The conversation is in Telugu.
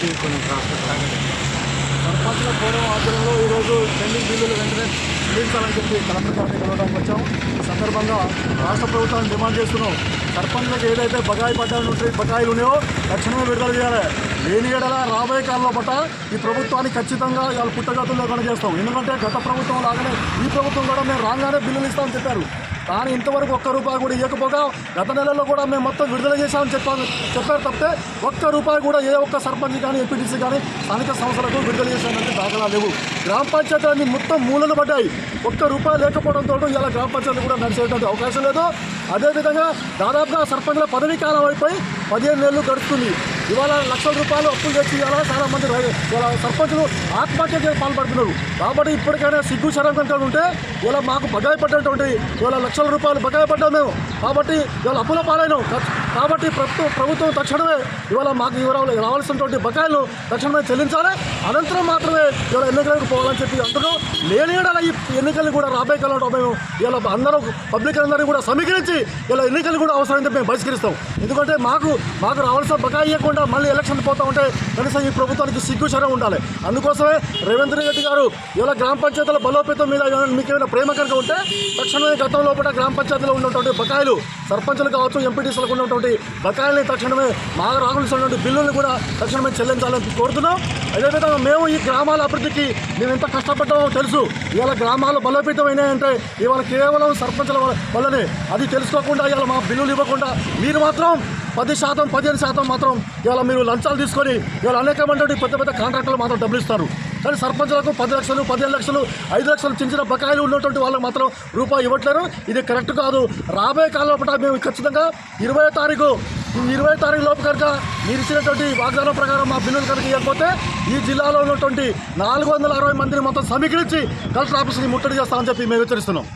చెప్పి కొన్ని సర్పంచ్ల ఫోరం ఆధ్వర్యంలో ఈరోజు పెండింగ్ బిల్లులు వెంటనే చెల్లించాలని చెప్పి కలెక్టర్ గారిని కలవడానికి వచ్చాం. ఈ సందర్భంగా రాష్ట్ర ప్రభుత్వాన్ని డిమాండ్ చేస్తున్నాం. సర్పంచ్లకు ఏదైతే బకాయిలు ఉన్నాయో తక్షణమే విడుదల చేయాలి. లేని ఏడల రాబోయే కాలంలో పట్ల ఈ ప్రభుత్వాన్ని ఖచ్చితంగా ఇవాళ పుట్టగతుల్లో కొనజేస్తాం. ఎందుకంటే గత ప్రభుత్వం లాగానే ఈ ప్రభుత్వం కూడా మేము రాగానే బిల్లులు ఇస్తామని చెప్పారు. కానీ ఇంతవరకు ఒక్క రూపాయి కూడా ఇవ్వకపోగా గత నెలలో కూడా మేము మొత్తం విడుదల చేశామని చెప్పారు తప్పితే ఒక్క రూపాయి కూడా ఏ ఒక్క సర్పంచ్ కానీ ఎంపీటీసీ కానీ స్థానిక సంస్థలకు విడుదల చేశామంటే దాఖలా లేవు. గ్రామ పంచాయతీలన్నీ మొత్తం మూలలు పడ్డాయి. ఒక్క రూపాయి లేకపోవడంతో ఇలా గ్రామ పంచాయతీలు కూడా నడిచేటువంటి అవకాశం లేదు. అదేవిధంగా దాదాపుగా సర్పంచ్ల పదవీ కాలం అయిపోయి 15 నెలలు గడుస్తుంది. ఇవాళ లక్షల రూపాయలు అప్పులు తెచ్చి ఇవాళ చాలా మంది ఇవాళ సర్పంచులు ఆత్మహత్యకి పాల్పడుతున్నారు. కాబట్టి ఇప్పటికైనా సిగ్గు శరం కనుక ఉంటే ఇలా మాకు బకాయి పడ్డటువంటి ఇవాళ లక్షల రూపాయలు బకాయి పడ్డాం మేము. కాబట్టి ఇవాళ అప్పుల పాలైనాం. కాబట్టి ప్రభుత్వం తక్షణమే ఇవాళ మాకు రావాల్సినటువంటి బకాయిలు తక్షణమే చెల్లించాలి. అనంతరం మాత్రమే ఇవాళ ఎన్నికలకు పోవాలని చెప్పి అంటున్నాం. లేని ఈ ఎన్నికలు కూడా రాబోయే కాలంలో మేము ఇవాళ అందరూ పబ్లిక్ అందరినీ కూడా సమీకరించి ఇలా ఎన్నికలు కూడా అవసరమైతే మేము బహిష్కరిస్తాం. ఎందుకంటే మాకు రావాల్సిన బకాయి ఇవ్వకుండా మళ్ళీ ఎలక్షన్ పోతా ఉంటే కనీసం ఈ ప్రభుత్వానికి సిగ్గు శరం ఉండాలి. అందుకోసమే రేవంత్ రెడ్డి గారు ఇలా గ్రామ పంచాయతీల బలోపేతం మీద మీకు ఏమైనా ప్రేమ కనుక ఉంటే తక్షణమే గతంలో గ్రామ పంచాయతీలో ఉన్నటువంటి బకాయిలు సర్పంచులు కావచ్చు ఎంపీటీసీలకు ఉన్నటువంటి బకాయిల్ని తక్షణమే మాకు రావాల్సినటువంటి బిల్లులను కూడా తక్షణమే చెల్లించాలని కోరుతున్నాం. అదేవిధంగా మేము ఈ గ్రామాల అభివృద్ధికి మేము ఎంత కష్టపడ్డామో తెలుసు. ఇవాళ గ్రామాలు బలోపేతమైనాయంటే ఇవాళ కేవలం సర్పంచుల వల్లనే. అది తెలుసుకోకుండా ఇవాళ మా బిల్లులు ఇవ్వకుండా మీరు మాత్రం 10%, 15% మాత్రం ఇవాళ మీరు లంచాలు తీసుకొని ఇవాళ అనేకమైనటువంటి పెద్ద కాంట్రాక్టులు మాత్రం డబ్బులు ఇస్తారు. కానీ సర్పంచులకు 10 లక్షలు, 15 లక్షలు, 5 లక్షలు చిన్న బకాయిలు ఉన్నటువంటి వాళ్ళకి మాత్రం రూపాయి ఇవ్వట్లేరు. ఇది కరెక్ట్ కాదు. రాబోయే కాలంలో మేము ఖచ్చితంగా 20వ తారీఖు లోపు కనుక మీరు ఇచ్చినటువంటి వాగ్దానం ప్రకారం మా బిల్లులు కనుక ఇవ్వకపోతే ఈ జిల్లాలో ఉన్నటువంటి 460 మందిని మొత్తం సమీకరించి కలెక్టర్ ఆఫీస్ని ముట్టడి చేస్తామని చెప్పి మేము హెచ్చరిస్తున్నాం.